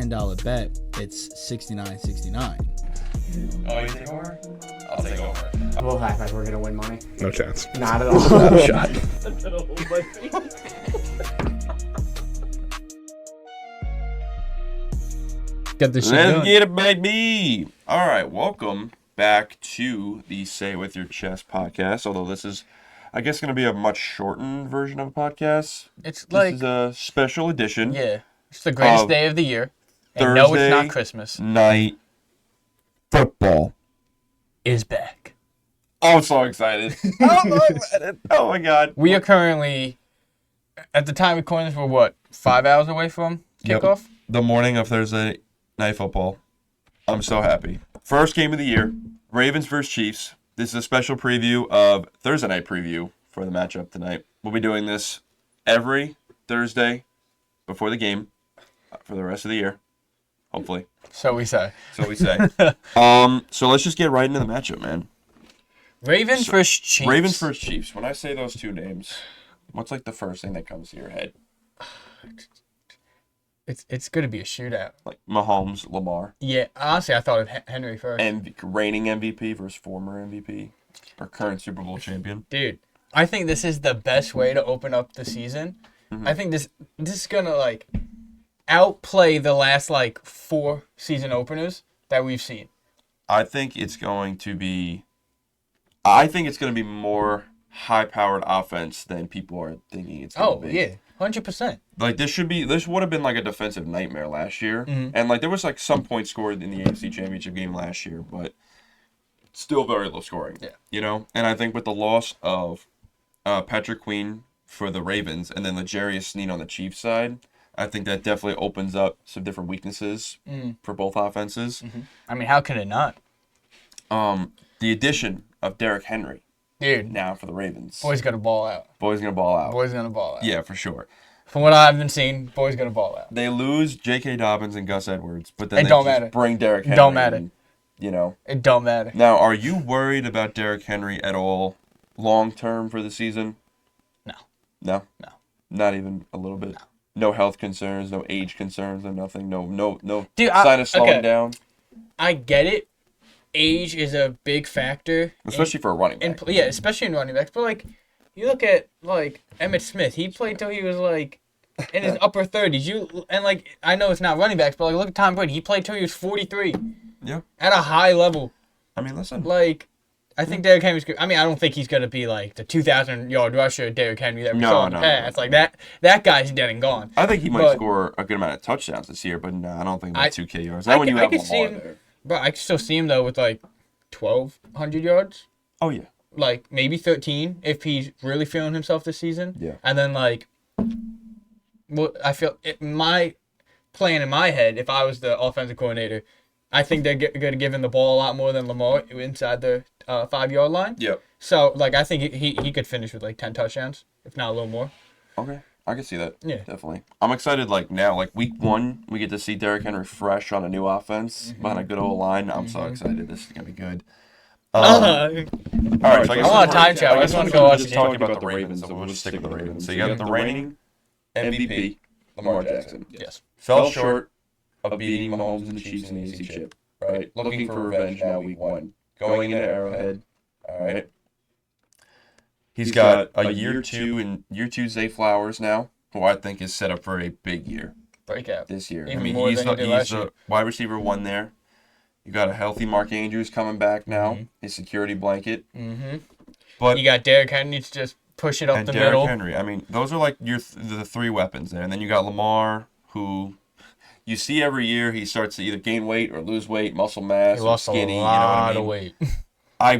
$10 bet, it's $69.69. Oh, you take over? I'll take over. We'll act like we're gonna win money. No chance. Not at all. No shot. Get this shit Let's going. get it, baby. All right, welcome back to the Say It With Your Chest podcast. Although this is, I guess, going to be a much shortened version of a podcast. It's This like, is a special edition. yeah, it's the greatest day of the year. And no, it's Thursday not Christmas. Night football Is back. Oh, I'm so excited. I'm so excited. Oh, my God. We are currently, at the time of recording this, we're what, 5 hours away from Yep. kickoff? The morning of Thursday Night Football. I'm so happy. First game of the year, Ravens versus Chiefs. This is a special preview of Thursday Night preview for the matchup tonight. We'll be doing this every Thursday before the game for the rest of the year, hopefully. So we say. So we say. So let's just get right into the matchup, man. Ravens versus Chiefs. Ravens versus Chiefs. When I say those two names, what's like the first thing that comes to your head? It's going to be a shootout. Like Mahomes, Lamar. Yeah, honestly, I thought of Henry first. And reigning MVP versus former MVP or current Super Bowl champion. Dude, I think this is the best way to open up the season. Mm-hmm. I think this is going to, like, outplay the last, like, 4 season openers that we've seen. I think it's going to be more high-powered offense than people are thinking it's going to be. Oh, yeah. 100%. Like this would have been like a defensive nightmare last year. Mm-hmm. And like there was like some points scored in the AFC Championship game last year, but still very low scoring. Yeah. You know? And I think with the loss of Patrick Queen for the Ravens and then L'Jarius Sneed on the Chiefs side, I think that definitely opens up some different weaknesses for both offenses. Mm-hmm. I mean, how can it not? The addition of Derrick Henry Dude, now for the Ravens. boy's going to ball out. Boy's gonna ball out. Boy's going to ball out. Yeah, for sure. From what I've been seeing, boy's going to ball out. They lose J.K. Dobbins and Gus Edwards, but then It they don't just matter. bring Derrick Henry. Don't matter. in, you know. It don't matter. Now, are you worried about Derrick Henry at all long term for the season? No. No? No. Not even a little bit? No health concerns, no age concerns, no nothing, no Dude, sign of slowing down? I get it. Age is a big factor. Especially for a running back. Yeah, especially in running backs. But, like, you look at, like, Emmitt Smith. He played till he was, like, in his upper 30s. And, like, I know it's not running backs, but, like, look at Tom Brady. He played till he was 43. Yeah. At a high level. I mean, listen. Like, I think Derrick Henry's good. I mean, I don't think he's going to be, like, the 2,000-yard rusher Derrick Henry that we saw in the past. No. Like, that guy's dead and gone. I think he might But- score a good amount of touchdowns this year, but no, I don't think about 2K yards. I Not when you have could see Lamar him, there. But I can still see him, though, with, like, 1,200 yards. Oh, yeah. Like, maybe 13 if he's really feeling himself this season. Yeah. And then, like, well, I feel my plan in my head, if I was the offensive coordinator, I think they're going to give him the ball a lot more than Lamar inside the 5-yard line. Yep. So, like, I think he could finish with, like, 10 touchdowns, if not a little more. Okay. I can see that. Yeah. Definitely. I'm excited, like, now. Like, week 1, we get to see Derrick Henry fresh on a new offense behind a good old line. I'm so excited. This is going to be good. All right. So I want a time travel. I just want to go watch the just game. talking about the Ravens, so we'll just stick with the Ravens. So you got the reigning MVP, Lamar Jackson. Yes. Fell short of beating Mahomes and the Chiefs in the AFC chip. Right? Looking for revenge now, week 1. Going into Arrowhead. All right. He's got a year two Zay Flowers now, who I think is set up for a big year Breakout. this year. Even I mean, more he's than he did last the year. wide receiver 1 there. You got a healthy Mark Andrews coming back now, his security blanket. Mm-hmm. But You got Derrick Henry to just push it up and the Derrick middle. Henry. I mean, those are like the 3 weapons there. And then you got Lamar, who you see every year he starts to either gain weight or lose weight, muscle mass, He or lost skinny. a You know what I lot mean? of weight. I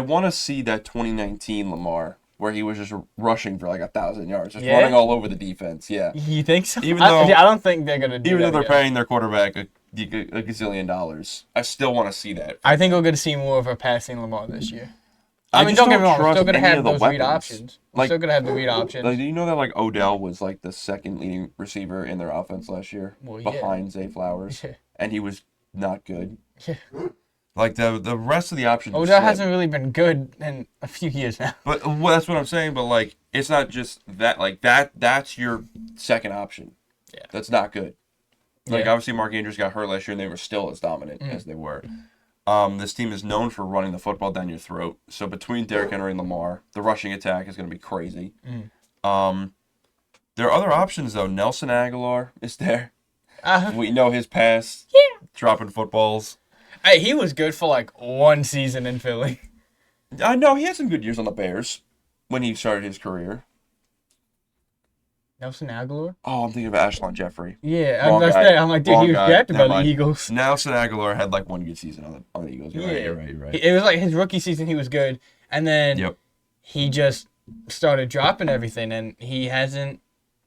want to see that 2019 Lamar where he was just rushing for like 1,000 yards, just running all over the defense. Yeah. You think so? Even I though- don't think they're going to do Even though that they're again. paying their quarterback a gazillion dollars, I still want to see that. I think we're going to see more of a passing Lamar this year. I mean, just don't get me wrong. We're trust still going to any have of the those read weapons. options. We're Like- still going to have the read options. Like, do you know that like Odell was like the second leading receiver in their offense last year, Well, yeah. behind Zay Flowers, Yeah. and he was not good. Yeah. Like the rest of the options. are Odell set. hasn't really been good in a few years now. But well, that's what I'm saying. But like, it's not just that. Like that's your second option. Yeah. That's not good. Like, Yeah. obviously, Mark Andrews got hurt last year, and they were still as dominant as they were. This team is known for running the football down your throat. So between Derrick Henry and Lamar, the rushing attack is going to be crazy. There are other options, though. Nelson Aguilar is there. We know his past. Yeah. Dropping footballs. Hey, he was good for like one season in Philly. I know he had some good years on the Bears when he started his career. Nelson Aguilar? Oh, I'm thinking of Ashlon Jeffrey. Yeah, Wrong guy. I'm like, dude, Wrong he was guy. drafted by Never the mind. Eagles. Nelson Aguilar had like one good season on the Eagles. You're right. It was like his rookie season, he was good. And then he just started dropping everything, and he hasn't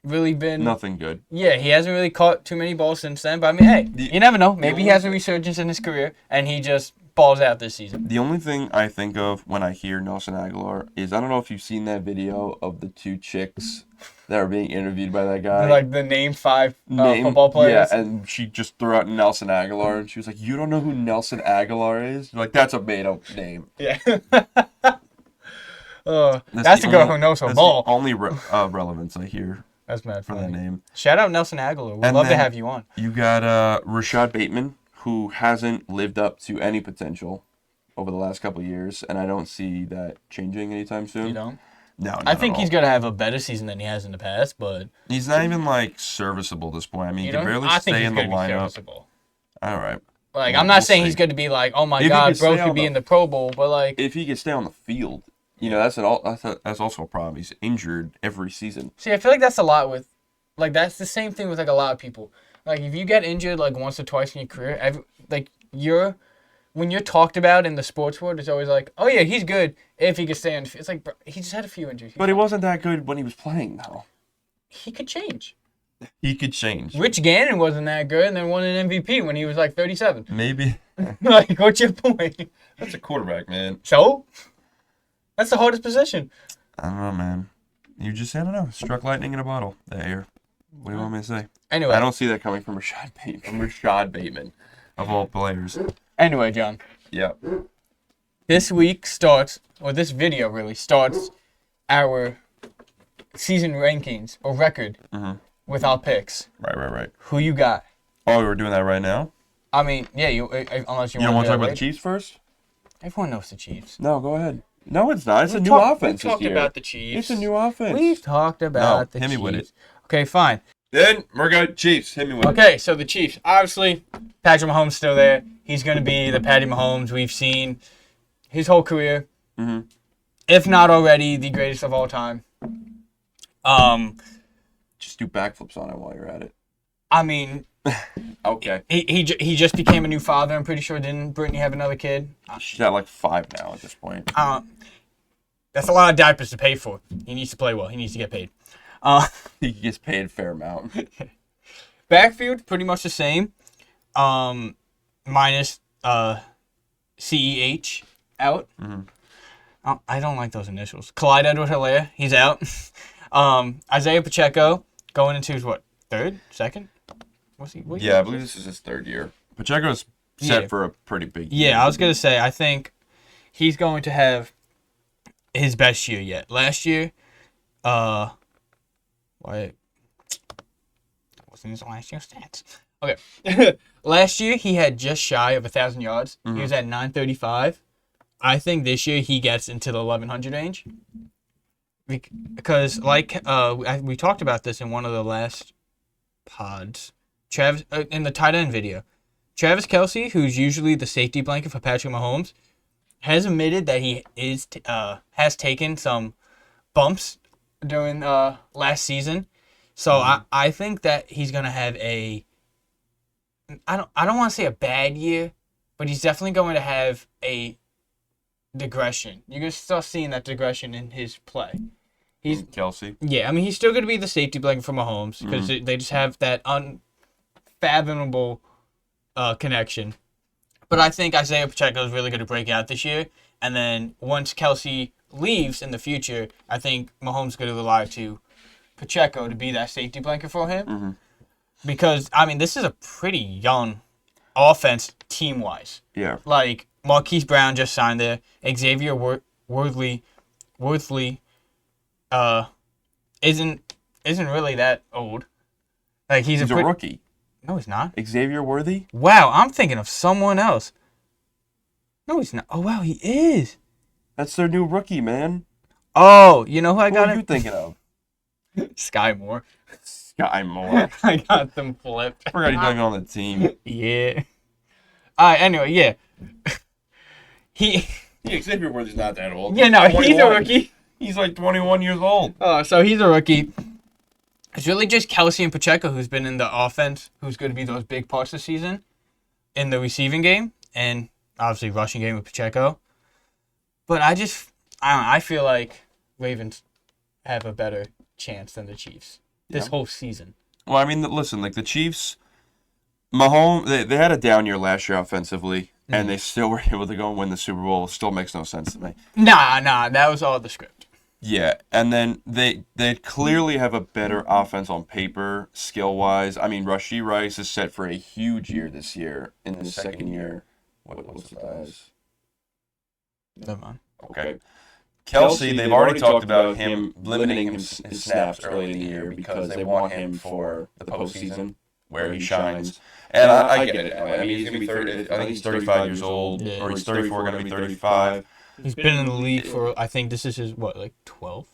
really been... Nothing good. Yeah, he hasn't really caught too many balls since then. But I mean, hey, you never know. Maybe he has a resurgence in his career, and he just balls out this season. The only thing I think of when I hear Nelson Aguilar is, I don't know if you've seen that video of the two chicks that are being interviewed by that guy. Like the name 5 football players. Yeah, and she just threw out Nelson Aguilar, and she was like, "You don't know who Nelson Aguilar is?" You're like, that's a made-up name. Yeah. That's a girl who knows her that's ball. the only relevance I hear That's mad for funny. that name. Shout out Nelson Aguilar. We'd And love to then have you on. You got Rashad Bateman, who hasn't lived up to any potential over the last couple of years, and I don't see that changing anytime soon. You don't? No, I think he's going to have a better season than he has in the past, but... He's not even, like, serviceable at this point. I mean, he can barely stay in the lineup. All right. Like, Well, I'm not we'll saying see. he's going to be like, oh my If he God, could bro stay could on be the- in the Pro Bowl, but like... If he could stay on the field, that's also a problem. He's injured every season. See, I feel like that's a lot with... Like, that's the same thing with, like, a lot of people. Like, if you get injured, like, once or twice in your career, when you're talked about in the sports world, it's always like, oh yeah, he's good if he could stay on. It's like, bro, he just had a few injuries. But he wasn't that good when he was playing, though. He could change. He could change. Rich Gannon wasn't that good and then won an MVP when he was like 37. Maybe. Like, what's your point? That's a quarterback, man. So? That's the hardest position. I don't know, man. You just, I don't know, struck lightning in a bottle that year. What do you want me to say? Anyway. I don't see that coming from Rashad Bateman, of all players. Anyway, John. Yeah. This week starts, or this video really starts, our season rankings or record with our picks. Right. Who you got? Oh, we're doing that right now? I mean, yeah, unless you You don't want to talk about the wait. Chiefs first? Everyone knows the Chiefs. No, go ahead. No, it's not. It's a new We've offense this talked year. about the Chiefs. It's a new offense. We've talked about the hit Chiefs. me with it. Okay, fine. Then we're going Chiefs. Hit me with it. Okay, so the Chiefs. Obviously, Patrick Mahomes still there. He's going to be the Patty Mahomes we've seen his whole career. Mhm. If not already, the greatest of all time. Just do backflips on it while you're at it. I mean, Okay. he just became a new father. I'm pretty sure. Didn't Brittany have another kid? She's at like 5 now at this point. That's a lot of diapers to pay for. He needs to play well. He needs to get paid. He gets paid a fair amount. Backfield, pretty much the same. Minus CEH out. Mm-hmm. I don't like those initials. Clyde Edward-Helaire, he's out. Isaiah Pacheco going into his third, second? What's he? Yeah, I believe this is his 3rd year. Pacheco's set for a pretty big year. Yeah, I was gonna say I think he's going to have his best year yet. Last year, wasn't his last year's stats? Okay. Last year, he had just shy of 1,000 yards. Mm-hmm. He was at 935. I think this year he gets into the 1,100 range. Because, we talked about this in one of the last pods, Travis in the tight end video. Travis Kelce, who's usually the safety blanket for Patrick Mahomes, has admitted that he has taken some bumps during last season. So I think that he's gonna have I don't want to say a bad year, but he's definitely going to have a digression. You're gonna start seeing that digression in his play. He's Kelce. Yeah, I mean he's still gonna be the safety blanket for Mahomes because they just have that unfathomable connection. But I think Isaiah Pacheco is really going to break out this year, and then once Kelce leaves in the future, I think Mahomes is going to rely to Pacheco to be that safety blanket for him. Mm-hmm. Because, I mean, this is a pretty young offense team-wise. Yeah. Like, Marquise Brown just signed there. Xavier Worthley isn't really that old. Like, he's a rookie. No, he's not. Xavier Worthy? Wow, I'm thinking of someone else. No, he's not. Oh, wow, he is. That's their new rookie, man. Oh, you know who I Who got? are you thinking of? Sky Moore. Sky Moore. I got them flipped. I forgot he's not even on the team. Yeah. All right, anyway, yeah. Xavier Worthy's not that old. Yeah, no, he's a 21. rookie. He's like 21 years old. So he's a rookie. It's really just Kelsey and Pacheco who's been in the offense, who's going to be those big parts this season in the receiving game and obviously rushing game with Pacheco. But I don't know, I feel like Ravens have a better chance than the Chiefs this whole season. Well, I mean, listen, like the Chiefs, Mahomes, they had a down year last year offensively, and they still were able to go and win the Super Bowl. Still makes no sense to me. Nah, that was all the script. Yeah, and then they clearly have a better offense on paper, skill-wise. I mean, Rashee Rice is set for a huge year this year in his second year. What's the size? Never mind. Okay. Kelsey, they've already talked about him limiting his snaps early in the year because they want him for the postseason where he shines. And I get it. I mean, he's going to be 30. I think he's 35 years old, or he's 34, going to be 35. He's been in the league for, I think this is his, 12th?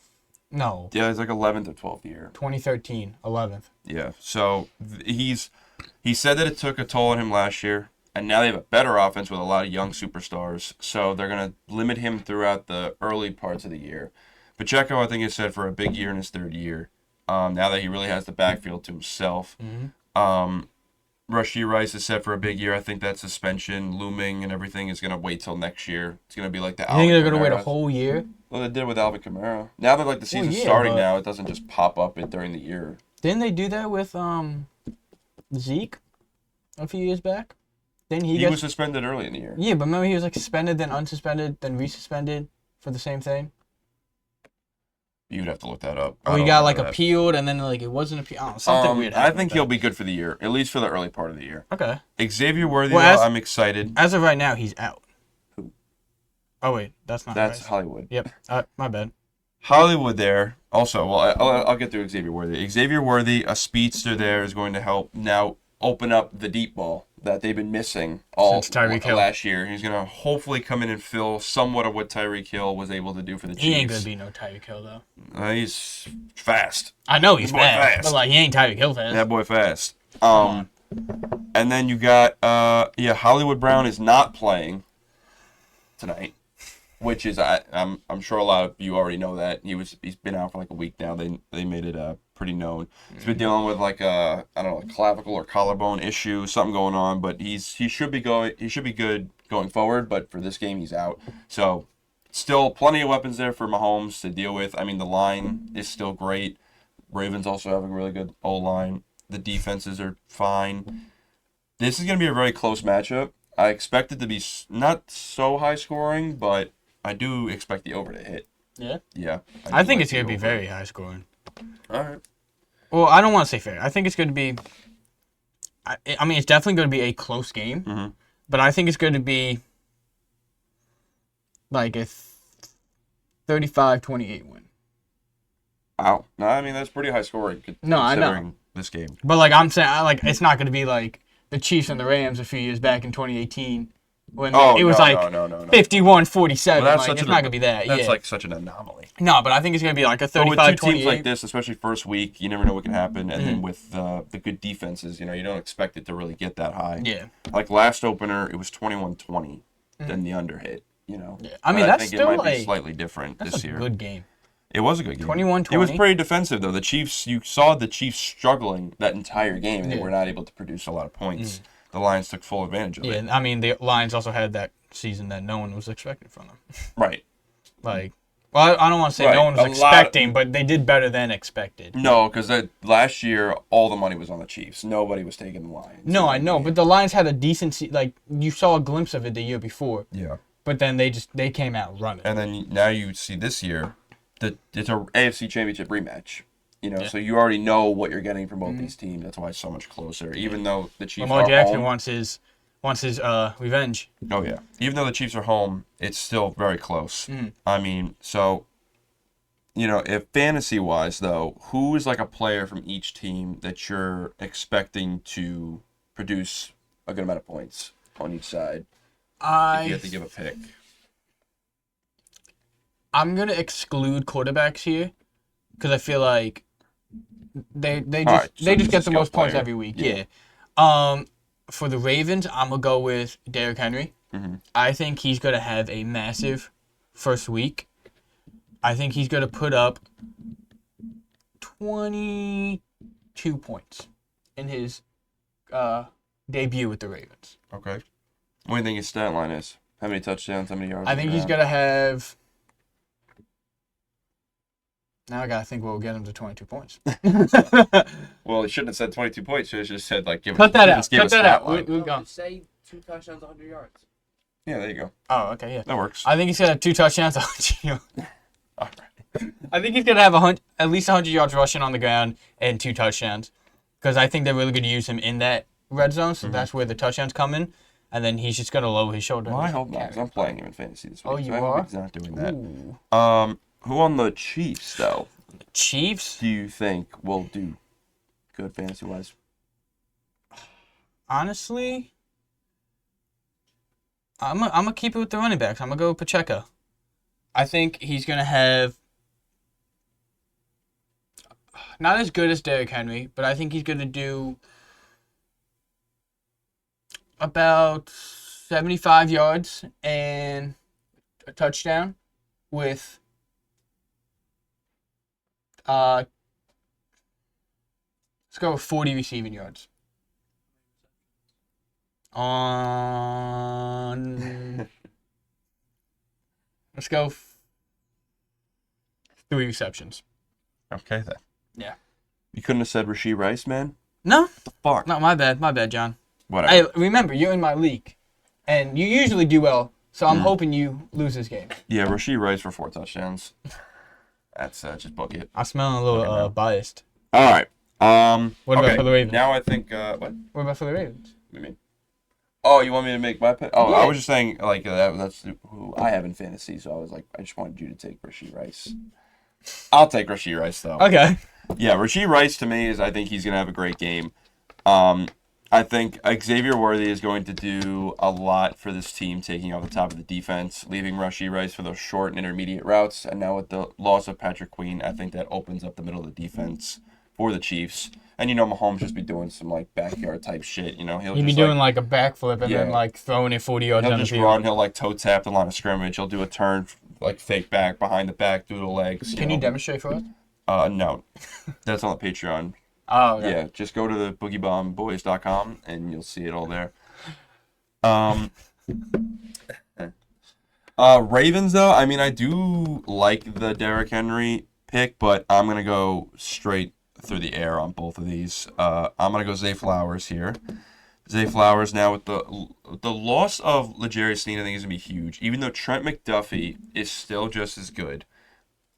No. Yeah, it's like 11th or 12th year. 2013, 11th. Yeah, so he said that it took a toll on him last year, and now they have a better offense with a lot of young superstars, so they're going to limit him throughout the early parts of the year. Pacheco, I think, is set for a big year in his third year, now that he really has the backfield to himself. Rashee Rice is set for a big year. I think that suspension looming and everything is going to wait till next year. It's going to be like the You think they're going to wait a whole year? Well, they did with Alvin Kamara. Now that like the season's starting now, it doesn't just pop up during the year. Didn't they do that with Zeke a few years back? Then he was suspended early in the year. Yeah, but remember he was like suspended, then unsuspended, then resuspended for the same thing? You'd have to look that up. Or he got like appealed and then like it wasn't appealed. I don't know, something weird happened. I think he'll be good for the year, at least for the early part of the year. Okay. Xavier Worthy, I'm excited. As of right now, he's out. Who? Oh wait, that's not. That's right. Hollywood. Yep. My bad. Hollywood there. Also, well, I'll get to Xavier Worthy. Xavier Worthy, a speedster there, is going to help now open up the deep ball that they've been missing all last year. He's going to hopefully come in and fill somewhat of what Tyreek Hill was able to do for the Chiefs. He ain't going to be no Tyreek Hill, though. He's fast. I know he's fast, but like he ain't Tyreek Hill fast. That boy fast. And then you got, Hollywood Brown is not playing tonight, which is, I'm sure a lot of you already know that. He's been out for like a week now. They made it pretty known. He's been dealing with like a clavicle or collarbone issue, something going on, but he should be good going forward, but for this game he's out. So still plenty of weapons there for Mahomes to deal with. I mean, the line is still great. Ravens also have a really good O-line. The defenses are fine. This is going to be a very close matchup. I expect it to be not so high scoring, but I do expect the over to hit. Yeah? Yeah. I think it's going to be very high scoring. All right. Well, I don't want to say fair. I think it's going to be... I mean, it's definitely going to be a close game, but I think it's going to be like a 35-28 win. Wow. No, I mean, that's pretty high scoring considering this game. But like I'm saying, it's not going to be like the Chiefs and the Rams a few years back in 2018 when it was 51-47. Well, like, it's not going to be that. That's like such an anomaly. No, but I think it's going to be like a 35-28. With two teams like this, especially first week, you never know what can happen. And then with the good defenses, you don't expect it to really get that high. Yeah. Like last opener, it was 21-20. Then the under hit. Yeah. I mean, I think it might be slightly different this year. That's a good game. It was a good game. 21-20. It was pretty defensive, though. The Chiefs, you saw the Chiefs struggling that entire game, and they were not able to produce a lot of points. The Lions took full advantage of it. Yeah, I mean, the Lions also had that season that no one was expecting from them. Right. Like, well, I don't want to say no one was expecting, but they did better than expected. No, because last year, all the money was on the Chiefs. Nobody was taking the Lions. No, I know, but the Lions had a decent you saw a glimpse of it the year before. Yeah. But then they came out running. And then now you see this year, it's a AFC Championship rematch. So you already know what you're getting from both these teams. That's why it's so much closer. Even though the Chiefs Lamar are Jackson home, wants his revenge. Oh yeah. Even though the Chiefs are home, it's still very close. I mean, so if fantasy-wise, though, who is like a player from each team that you're expecting to produce a good amount of points on each side? If you have to give a pick. I'm going to exclude quarterbacks here because I feel like they just get the most points every week. Yeah. For the Ravens, I'm going to go with Derrick Henry. Mm-hmm. I think he's going to have a massive first week. I think he's going to put up 22 points in his debut with the Ravens. Okay. What do you think his stat line is? How many touchdowns? How many yards? I think he's going to have... Now I got to think what will get him to 22 points. Well, he shouldn't have said 22 points. He should have just said, like, Cut that out. Cut that out. We're gone. Say 2 touchdowns, 100 yards. Yeah, there you go. Oh, okay, yeah. That works. I think he's going to have 2 touchdowns. All right. I think he's going to have at least 100 yards rushing on the ground and 2 touchdowns. Because I think they're really going to use him in that red zone, so that's where the touchdowns come in. And then he's just going to lower his shoulder. Well, I hope not, because I'm playing him in fantasy this week. Oh, you I are? hope he's not doing that. Ooh. Who on the Chiefs, though, Chiefs? do you think will do good fantasy-wise? Honestly, I'm gonna keep it with the running backs. I'm going to go with Pacheco. I think he's going to have not as good as Derrick Henry, but I think he's going to do about 75 yards and a touchdown with let's go with 40 receiving yards. Let's go 3 receptions. Okay, then. Yeah. You couldn't have said Rashee Rice, man? No, What the fuck? no, my bad, John. Whatever. Hey, remember, you're in my league, and you usually do well, so I'm hoping you lose this game. Yeah, Rashee Rice for 4 touchdowns. That's just book it. I'm smelling a little biased. All right. What about for the Ravens? Now I think what? What about for the Ravens? What do you mean? Oh, you want me to make my pick? Oh, Yeah. I was just saying like that's who I have in fantasy, so I was like, I just wanted you to take Rashee Rice. I'll take Rashee Rice though. Okay. Yeah, Rashee Rice to me I think he's gonna have a great game. I think Xavier Worthy is going to do a lot for this team, taking off the top of the defense, leaving Rashee Rice for those short and intermediate routes. And now with the loss of Patrick Queen, I think that opens up the middle of the defense for the Chiefs. And Mahomes just be doing some like backyard type shit. He'll He'd be just doing like a backflip and Yeah. then like throwing it 40 yards he'll down the just field. run. He'll like toe tap the line of scrimmage. He'll do a turn like fake back behind the back through the legs. Can you demonstrate for us? No, that's on the Patreon. Oh, okay. Yeah, just go to the boogiebombboys.com and you'll see it all there. Ravens though, I mean, I do like the Derrick Henry pick, but I'm gonna go straight through the air on both of these. I'm gonna go Zay Flowers here. Zay Flowers now with the loss of L'Jarius Sneed, I think is gonna be huge. Even though Trent McDuffie is still just as good,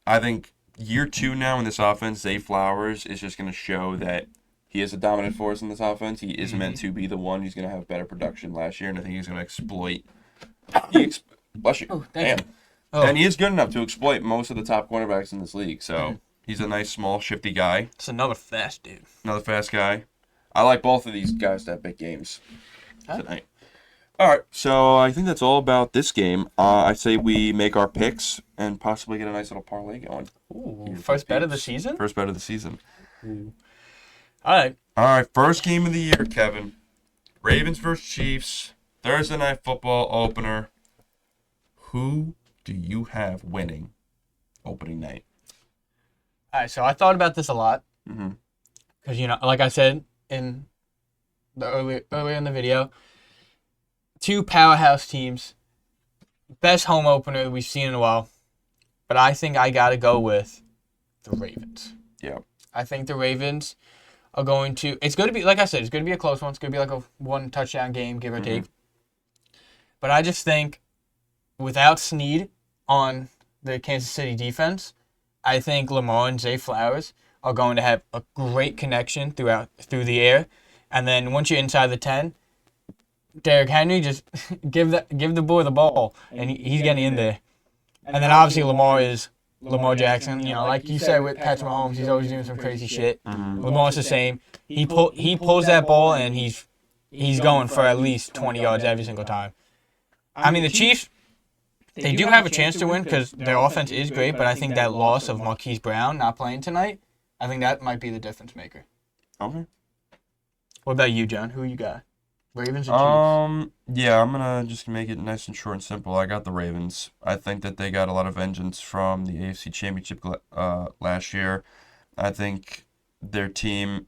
I think year 2 now in this offense, Zay Flowers is just gonna show that he is a dominant force in this offense. He is meant to be the one who's gonna have better production last year, and I think he's gonna exploit. Bless you. Oh, thank you. Oh. And he is good enough to exploit most of the top cornerbacks in this league. So he's a nice, small, shifty guy. It's another fast dude. Another fast guy. I like both of these guys to have big games tonight. All right, so I think that's all about this game. I say we make our picks and possibly get a nice little parlay going. Ooh, first bet of the season? First bet of the season. All right. All right, first game of the year, Kevin. Ravens versus Chiefs. Thursday night football opener. Who do you have winning opening night? All right, so I thought about this a lot. Mm-hmm. Because, like I said in the earlier in the video, 2 powerhouse teams, best home opener we've seen in a while. But I think I got to go with the Ravens. Yeah. I think the Ravens are going to, it's going to be, like I said, it's going to be a close one. It's going to be like a 1 touchdown game, give or take. But I just think without Sneed on the Kansas City defense, I think Lamar and Zay Flowers are going to have a great connection through the air. And then once you're inside the 10, Derrick Henry, just give the boy the ball, and he's getting in there. And then obviously Lamar is Lamar Jackson, like you said with Patrick Mahomes, he's always doing some crazy shit. Lamar's the same. He pulls that ball and he's going for at least 20 yards every single time. I mean, the Chiefs, they do have a chance to win because their offense is great, but I think that loss of Marquise Brown not playing tonight, I think that might be the difference maker. Okay. What about you, John? Who you got? Ravens or Chiefs? Yeah, I'm gonna just make it nice and short and simple. I got the Ravens. I think that they got a lot of vengeance from the AFC Championship last year. I think their team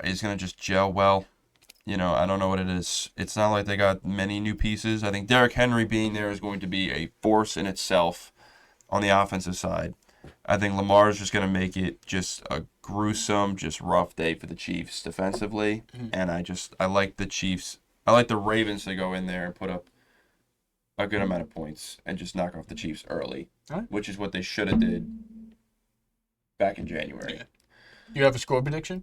is gonna just gel well. I don't know what it is. It's not like they got many new pieces. I think Derrick Henry being there is going to be a force in itself on the offensive side. I think Lamar is just going to make it just a gruesome, just rough day for the Chiefs defensively. And I like the Chiefs. I like the Ravens to go in there and put up a good amount of points and just knock off the Chiefs early, which is what they should have did back in January. Yeah. You have a score prediction?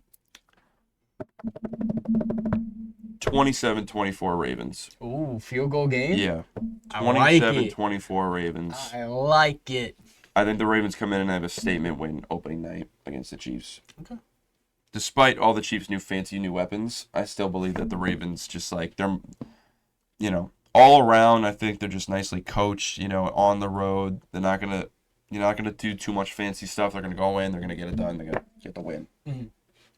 27-24 Ravens. Ooh, field goal game? Yeah. I like it. 27-24 Ravens. I like it. I think the Ravens come in and have a statement win opening night against the Chiefs. Okay. Despite all the Chiefs' fancy new weapons, I still believe that the Ravens just they're, all around. I think they're just nicely coached. On the road, you're not gonna do too much fancy stuff. They're gonna go in, they're gonna get it done, they're gonna get the win.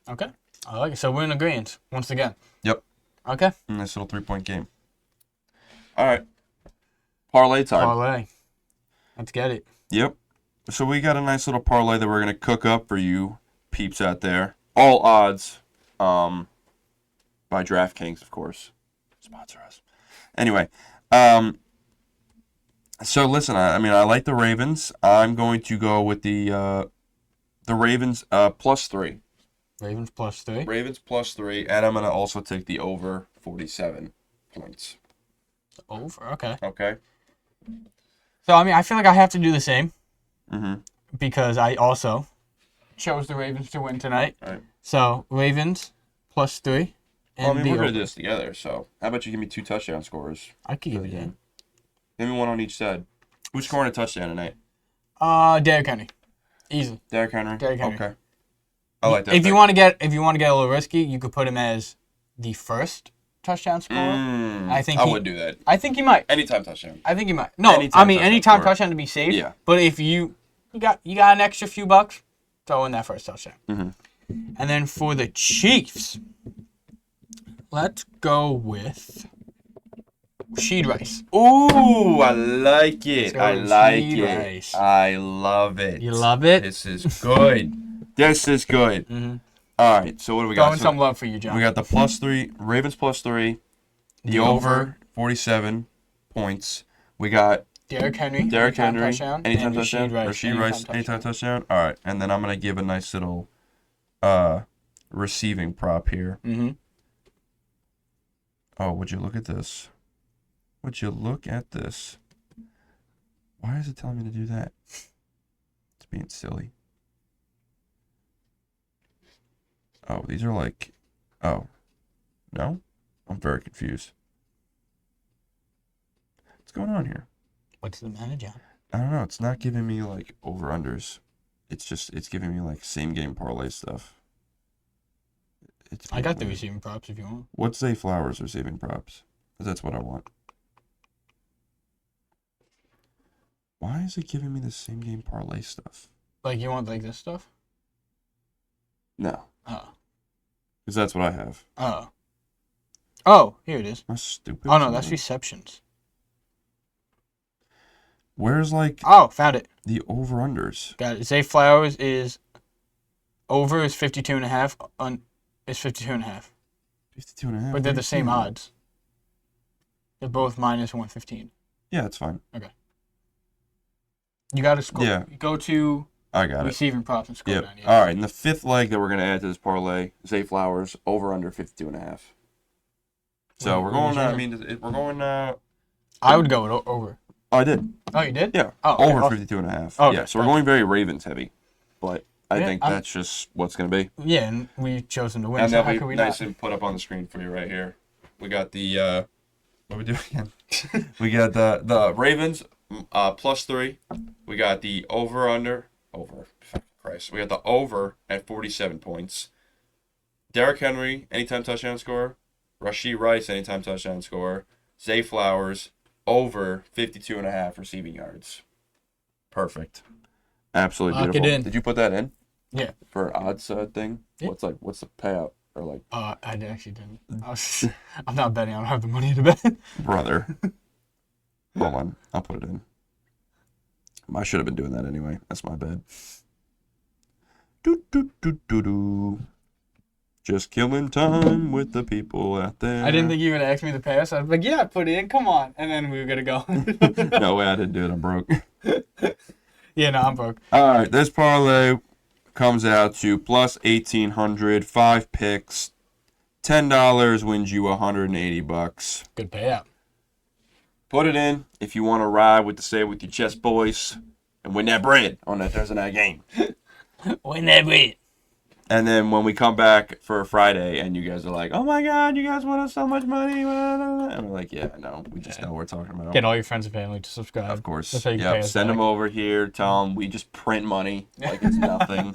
Okay, I like it. So we're in agreement once again. Yep. Okay. Nice little 3-point game. All right. Parlay time. Parlay. Let's get it. Yep. So we got a nice little parlay that we're gonna cook up for you peeps out there. All odds, by DraftKings, of course. Sponsor us. Anyway, so listen. I like the Ravens. I'm going to go with the Ravens +3. Ravens +3. Ravens +3, and I'm gonna also take the over 47 points. Over. Okay. Okay. So I feel like I have to do the same. Mm-hmm. Because I also chose the Ravens to win tonight. All right. So +3. Well, we're gonna do this together. So how about you give me 2 touchdown scores? I could give you that. Give me one on each side. Who's scoring a touchdown tonight? Derrick Henry, easy. Derrick Henry. Derrick Henry. Okay. I like that. If you want to get a little risky, you could put him as the first touchdown scorer. I would do that. I think he might. Anytime touchdown. I think he might. No, anytime touchdown to be safe. Yeah. But if you got an extra few bucks, throw in that first touchdown. Mm-hmm. And then for the Chiefs, let's go with Sheed Rice. Ooh, I like it. I like Sheed it. Rice. I love it. You love it? This is good. This is good. Mm-hmm. All right, so what do we got? Throwing some love for you, John. We got the +3, Ravens +3, the over 47 points. We got Derrick Henry, anytime touchdown, touchdown, and or Sheed Rice, anytime touchdown. All right, and then I'm gonna give a nice little receiving prop here. Mm-hmm. Oh, would you look at this? Would you look at this? Why is it telling me to do that? It's being silly. Oh, these are like... Oh. No? I'm very confused. What's going on here? What's the matter, John? I don't know. It's not giving me like over-unders. It's giving me like same-game parlay stuff. I got the receiving props if you want. What's Zay Flowers receiving props? Because that's what I want. Why is it giving me the same-game parlay stuff? Like, you want like this stuff? No. Oh. Because that's what I have. Oh. Oh, here it is. Am I stupid? Oh, no, that's receptions. Where's like... Oh, found it. The over-unders? Got it. Zay Flowers is... Over is 52.5. Is 52.5. 52.5. But they're the same odds. They're both -115. Yeah, that's fine. Okay. You got to score. Yeah. Go to I got receiving props and score Yep. down. Yeah. All right, and the fifth leg that we're going to add to this parlay, Zay Flowers, over under 52.5. So we're going, we're going, I would go with over. Oh, I did. Oh, you did? Yeah. Oh, over okay. 52.5. Okay. Yeah, so we're going very Ravens heavy. But I think that's just what's going to be. Yeah, and we chose them to win, And so how they'll could be we nice not? and put up on the screen for you right here. We got the, what we do again? We got the Ravens +3. We got the over. Fucking Christ. We got the over at 47 points. Derrick Henry, anytime touchdown scorer. Rashee Rice, anytime touchdown scorer. Zay Flowers, over 52.5 receiving yards. Perfect. Absolutely Lock it beautiful. in. Did you put that in? Yeah. For an odds thing? Yeah. What's the payout? Or like, I actually didn't. I'm not betting. I don't have the money to bet. brother. Hold on. I'll put it in. I should have been doing that anyway. That's my bad. Do. Just killing time with the people out there. I didn't think you were going to ask me to pass. I was like, yeah, put it in. Come on. And then we were going to go. No way, I didn't do it. I'm broke. Yeah, no, I'm broke. All right, this parlay comes out to plus 1,800, 5 picks, $10 wins you $180. Good payout. Put it in if you want to ride with the Say It With Your Chest boys and win that bread on that Thursday night game. Win that bread. And then when we come back for Friday and you guys are like, oh my God, you guys want us so much money. And we're like, yeah, no, we just know what we're talking about. Get all your friends and family to subscribe. Of course. That's how you can pay Yep. us Send back. them over here. Tell them we just print money like it's nothing.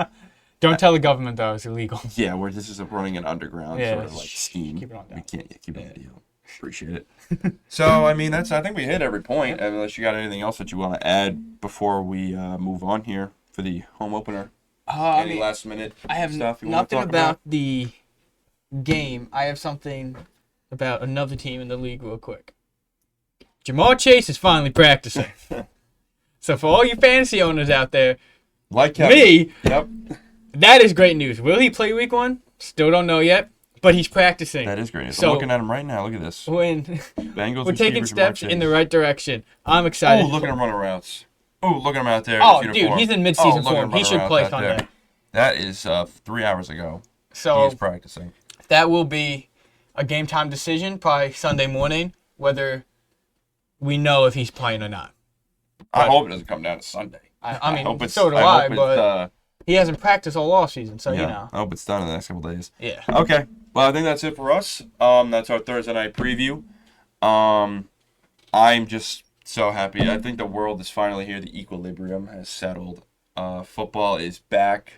Don't tell the government, though. It's illegal. Yeah, this is running an underground Yeah, sort of like scheme. keep it on down. We can't keep it on the deal. Appreciate it. So, I mean, I think we hit every point. Unless you got anything else that you want to add before we move on here for the home opener. Any last minute I have stuff you want to nothing talk about the game. I have something about another team in the league real quick. Jamar Chase is finally practicing. So for all you fantasy owners out there, Like Kevin. me, Yep. that is great news. Will he play week 1? Still don't know yet, but he's practicing. That is great. So- I'm looking at him right now. Look at this. When Bengals we're taking receivers, Jamar steps in the Chase. right direction, I'm excited. Oh, look at him running routes. Oh, look at him out there. Oh, in his dude, uniform. he's in mid-season look at him form. He running should routes play out there. Sunday. That is 3 hours ago. So He's practicing. that will be a game time decision, probably Sunday morning, whether we know if he's playing or not. I hope it doesn't come down to Sunday. I mean, hope it's- so do I I, hope it's, but he hasn't practiced all off season, so yeah, you know. I hope it's done in the next couple days. Yeah. Okay. Well, I think that's it for us. That's our Thursday night preview. I'm just so happy. I think the world is finally here. The equilibrium has settled. Football is back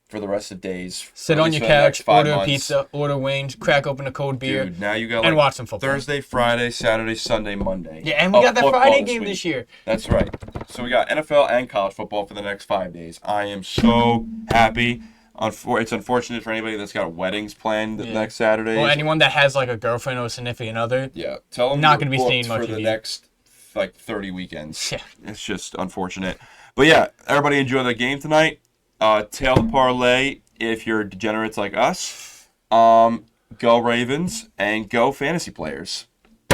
for the rest of days. Sit At on least your for the next couch, 5 order a months. pizza, order wings, crack open a cold beer, Dude, now you got and like watch some football. Thursday, Friday, Saturday, Sunday, Monday. Yeah, and we of got that football Friday game week. this year. That's right. So we got NFL and college football for the next 5 days. I am so happy. It's unfortunate for anybody that's got weddings planned the next Saturday. Or anyone that has like a girlfriend or a significant other. Yeah, tell them Not you're gonna be seeing booked much for of the you. next like 30 weekends. Yeah. It's just unfortunate. But yeah, everybody enjoy the game tonight. Tail the parlay if you're degenerates like us. Go Ravens and go fantasy players.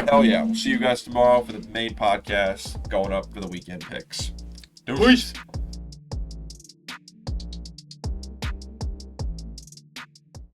Hell yeah. We'll see you guys tomorrow for the main podcast going up for the weekend picks. Peace.